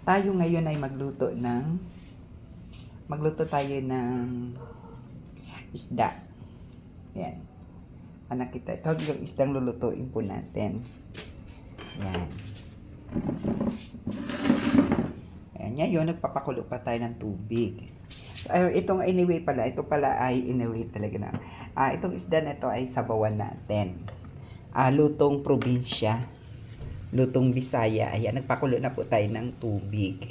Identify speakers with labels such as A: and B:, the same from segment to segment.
A: Tayo ngayon ay magluto tayo ng isda. Yan. Anak kita. Ito yung isdang lulutuin po natin. Yan. Ayan. Ngayon, nagpapakulo pa tayo ng tubig. Itong anyway pala, ito pala ay anyway talaga na. Itong isda na ito ay sabawan natin. Lutong probinsya. Lutong Bisaya. Ayan, nagpakulo na po tayo ng tubig.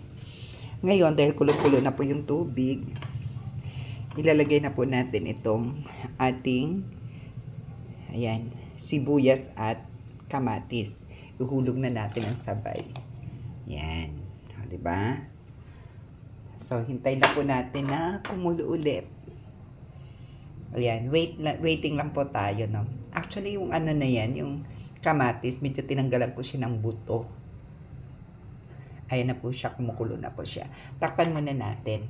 A: Ngayon, dahil kulo-kulo na po yung tubig, ilalagay na po natin itong ating sibuyas at kamatis. Ihulog na natin ang sabay. Yan. O, diba? So, hintay na po natin na kumulo ulit. Ayan. Waiting lang po tayo, no? Actually, yung ano na yan, yung kamatis, medyo tinanggalan po siya ng buto. Ayan na po siya, kumukulo na po siya. Takpan muna natin.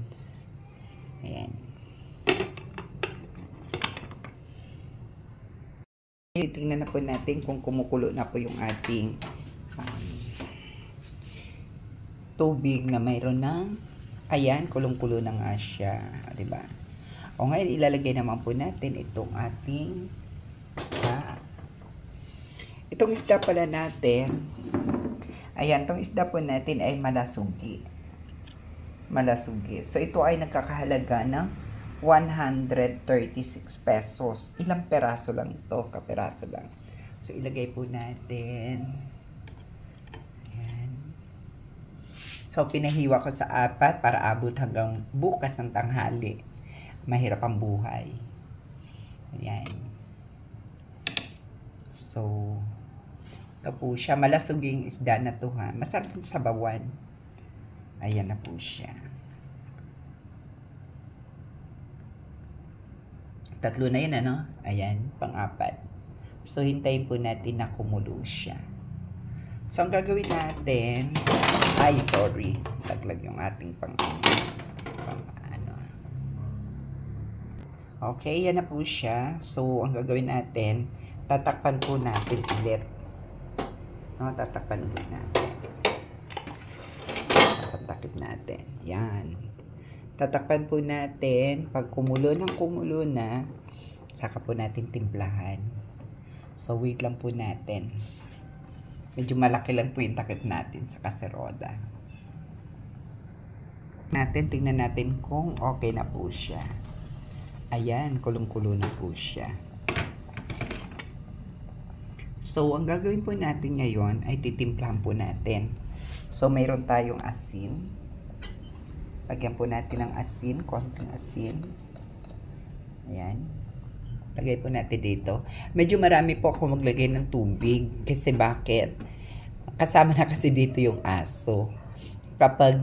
A: Ayan. Tingnan na po natin kung kumukulo na po yung ating tubig na mayroon ng, ayan, kulong-kulo na nga siya. Diba? O ngayon, ilalagay naman po natin itong ating isda. Itong isda pala natin, ayan, itong isda po natin ay malasugi. Malasugi. So, ito ay nagkakahalaga ng 136 pesos. Ilang peraso lang ito? Kaperaso lang. So, ilagay po natin. Ayan. So, pinahiwa ko sa 4 para abot hanggang bukas ng tanghali. Mahirap ang buhay. Ayan. So, ito po siya. Malasuging isda na ito, ha. Masarap sa bawan. Ayan na po siya. Tatlo na yun, ano? Ayan, pang-4. So, hintayin po natin na kumulo siya. So, ang gagawin natin, taglag yung ating Okay, yan na po siya. So, ang gagawin natin, tatakpan po natin ulit. No, tatakpan ulit natin. Tatakip natin. Yan. Tatakpan po natin. Pag kumulo na, saka po natin timplahan. So, wait lang po natin. Medyo malaki lang po yung takip natin sa kaserola. Tingnan natin kung okay na po siya. Ayan, kulong-kulo na po siya. So, ang gagawin po natin ngayon ay titimplahan po natin. So, mayroon tayong asin. Lagyan po natin ng asin, konting asin. Ayan. Lagay po natin dito. Medyo marami po ako maglagay ng tubig. Kasi bakit? Kasama na kasi dito yung aso. Kapag,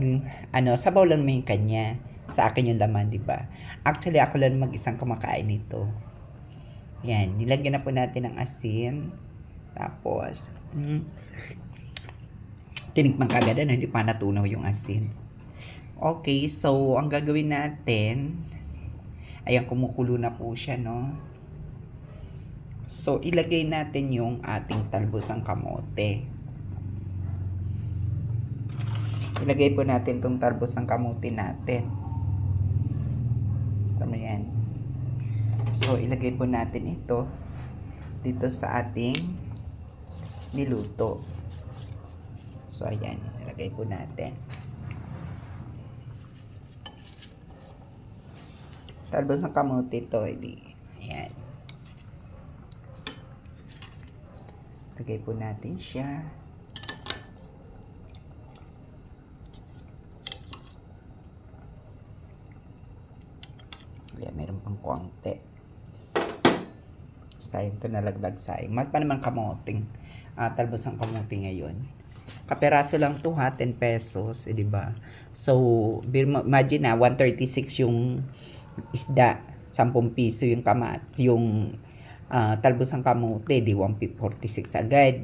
A: sabaw lang naman yung kanya. Sa akin yung laman, diba? Actually, ako lang mag-isang kumakain nito. Ayan. Nilagyan na po natin ng asin. Tapos, tinikman kagad na hindi pa natunaw yung asin. Okay, so, ang gagawin natin, ayan, kumukulo na po siya, no? So, ilagay natin yung ating talbos ng kamote. Ilagay po natin tong talbos ng kamote natin. Tama yan. So, ilagay po natin ito dito sa ating niluto. So, ayan, ilagay po natin. Talbos ng kamote ito, ayan. Lagay po natin siya. Ayan, meron pang konti. Sayang ito, nalaglag sayang. Mahal pa naman kamoting. Talbos ng kamote ngayon. Kaperaso lang ito, ha, 10 pesos, diba? So, imagine na, 136 yung isda, 10 piso yung talbos ng kamote, di 146 agad.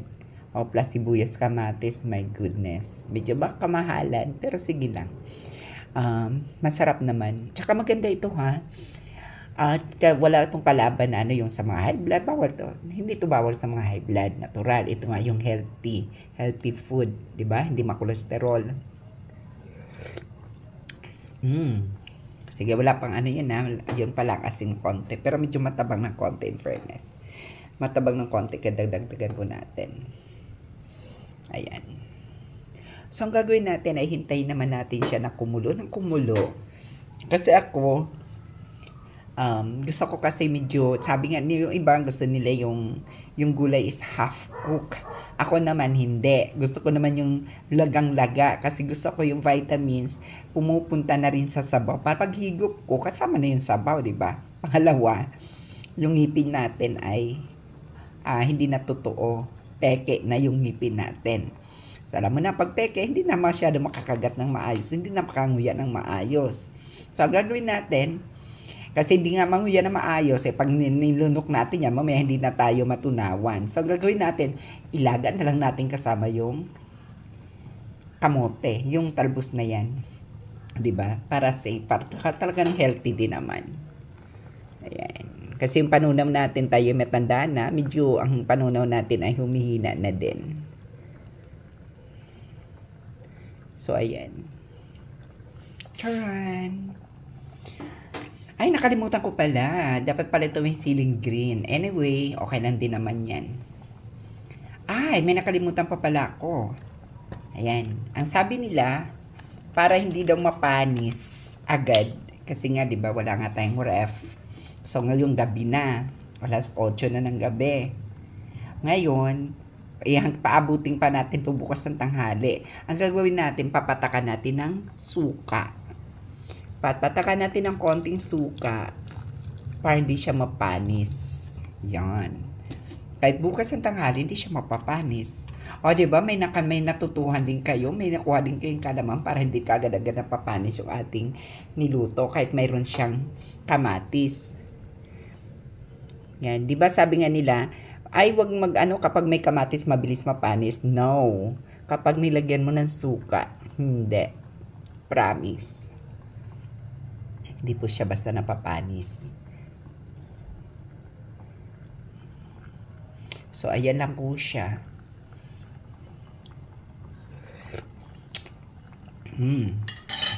A: O plus sibuyas, kamatis, my goodness. Medyo baka kamahalan, pero sige lang. Masarap naman. Tsaka maganda ito, ha. Wala itong kalaban na yung sa mga high blood, bawal to. Hindi ito bawal sa mga high blood, natural. Ito nga yung healthy food, di ba? Hindi makolesterol. Sige, wala pang ano yun ha. Yun pa lang asin konti. Pero medyo matabang ng konti in fairness. Matabang ng konti kaya dagdagan po natin. Ayan. So, ang gagawin natin ay hintayin naman natin siya na kumulo ng kumulo. Kasi ako, gusto ko kasi medyo, sabi nga, yung iba gusto nila yung gulay is half cook. Ako naman hindi. Gusto ko naman yung lagang-laga kasi gusto ko yung vitamins pumupunta na rin sa sabaw. Para pag higop ko, kasama na yung sabaw, di ba? Pangalawa, yung ngipin natin ay hindi na totoo. Peke na yung ngipin natin. So, alam mo na, pag peke, hindi na masyado makakagat ng maayos. Hindi na makanguya ng maayos. So, ang gagawin natin, kasi hindi nga manguya na maayos, pag nilunok natin yan, mamaya hindi na tayo matunawan. So, ang gagawin natin, ilaga na lang natin kasama yung kamote, yung talbos na yan. 'Di ba? Para safe, para talagang healthy din naman. Ayan. Kasi yung panunaw natin, tayo may tanda na, medyo ang panunaw natin ay humihina na din. So, ayan. Charan! Ay, nakalimutan ko pala. Dapat pala ito may ceiling green. Anyway, okay lang din naman yan. Ay, may nakalimutan pa pala ako. Ayan. Ang sabi nila, para hindi daw mapanis agad. Kasi nga, di ba, wala nga tayong ref. So, ngayong gabi na. Alas 8 na ng gabi. Ngayon, paabuting pa natin ito bukas ng tanghali. Ang gagawin natin, papatakan natin ng suka. Papatakan natin ng konting suka para hindi siya mapanis. Yan. Kahit bukas ng tanghali, hindi siya mapapanis. O, diba, may natutuhan din kayo, may nakuha din kayong kalaman para hindi kagad-agad napapanis yung ating niluto kahit mayroon siyang kamatis. Yan. Diba, sabi nga nila, ay wag kapag may kamatis mabilis mapanis. No. Kapag nilagyan mo ng suka, hindi. Promise. Hindi po siya basta napapanis. So, ayan lang po siya.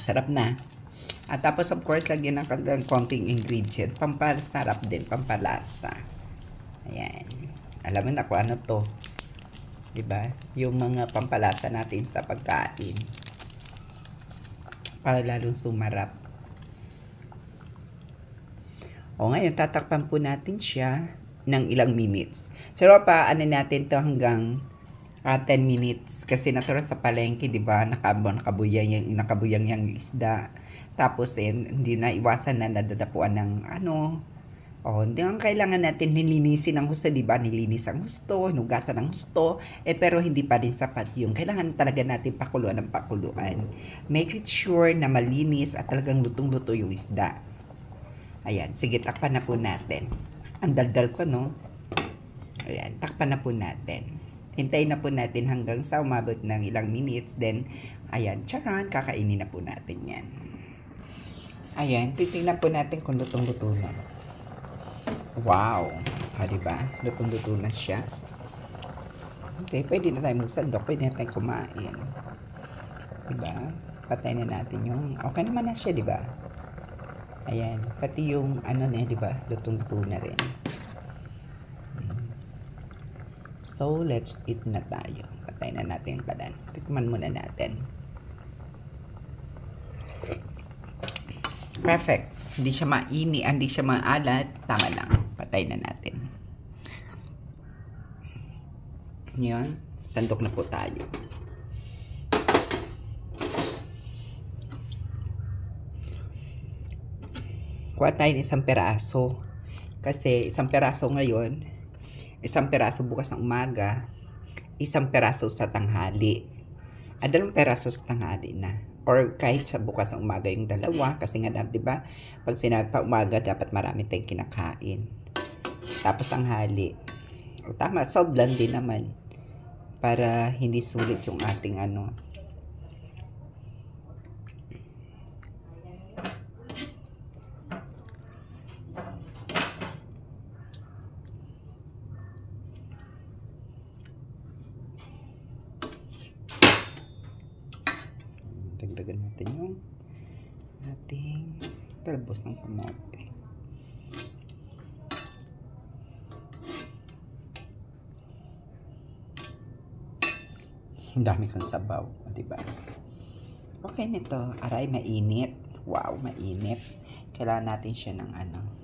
A: Sarap na. At tapos, of course, lagyan ng konting ingredient. Pampasarap din, pampalasa. Ayan. Alam mo na kung ano to. Diba? Yung mga pampalasa natin sa pagkain. Para lalong sumarap. O ngayon, tatakpan po natin siya ng ilang minutes. So, ano natin to hanggang 10 minutes. Kasi natural sa palengke, diba? Nakabuyang yung isda. Tapos, hindi na iwasan na nadadapuan ng hindi ang kailangan natin nilinisin ang gusto, diba? Nilinis ang gusto, hinugasan ang gusto, pero hindi pa rin sapat yung kailangan talaga natin pakuluan ng pakuluan. Make it sure na malinis at talagang lutong-luto yung isda. Ayan, sige, takpan na po natin. Ang daldal ko, no? Ayan, takpan na po natin. Hintayin na po natin hanggang sa umabot ng ilang minutes. Then, ayan, charan, kakainin na po natin yan. Ayan, titingnan po natin kung lutong-luto na. Wow! Diba? Lutong-luto na siya. Okay, pwede na tayo magsandok. Pwede na tayo kumain. Diba? Patay na natin yung... Okay naman na siya, diba? Ayan. Pati yung niya, diba? Lutong-luto na rin. So, let's eat na tayo. Patay na natin yung padan. Tikman muna natin. Perfect. Hindi siya hindi siya maalat. Tama lang. Patay na natin. Yan. Sandok na po tayo. Kuha tayo ng isang peraso. Kasi isang peraso ngayon, isang peraso bukas ng umaga, isang peraso sa tanghali. At 2 peraso sa tanghali na. Or kahit sa bukas ng umaga yung 2. Kasi nga, diba, pag sinabi pa umaga, dapat marami tayong kinakain. Tapos tanghali. O, tama, soblan din naman. Para hindi sulit yung ating dagdagan natin yung ating talbos ng kamote. Ang dami kong sabaw, diba? Okay nito. Aray, mainit. Wow, mainit. Kailangan natin siya ng ano,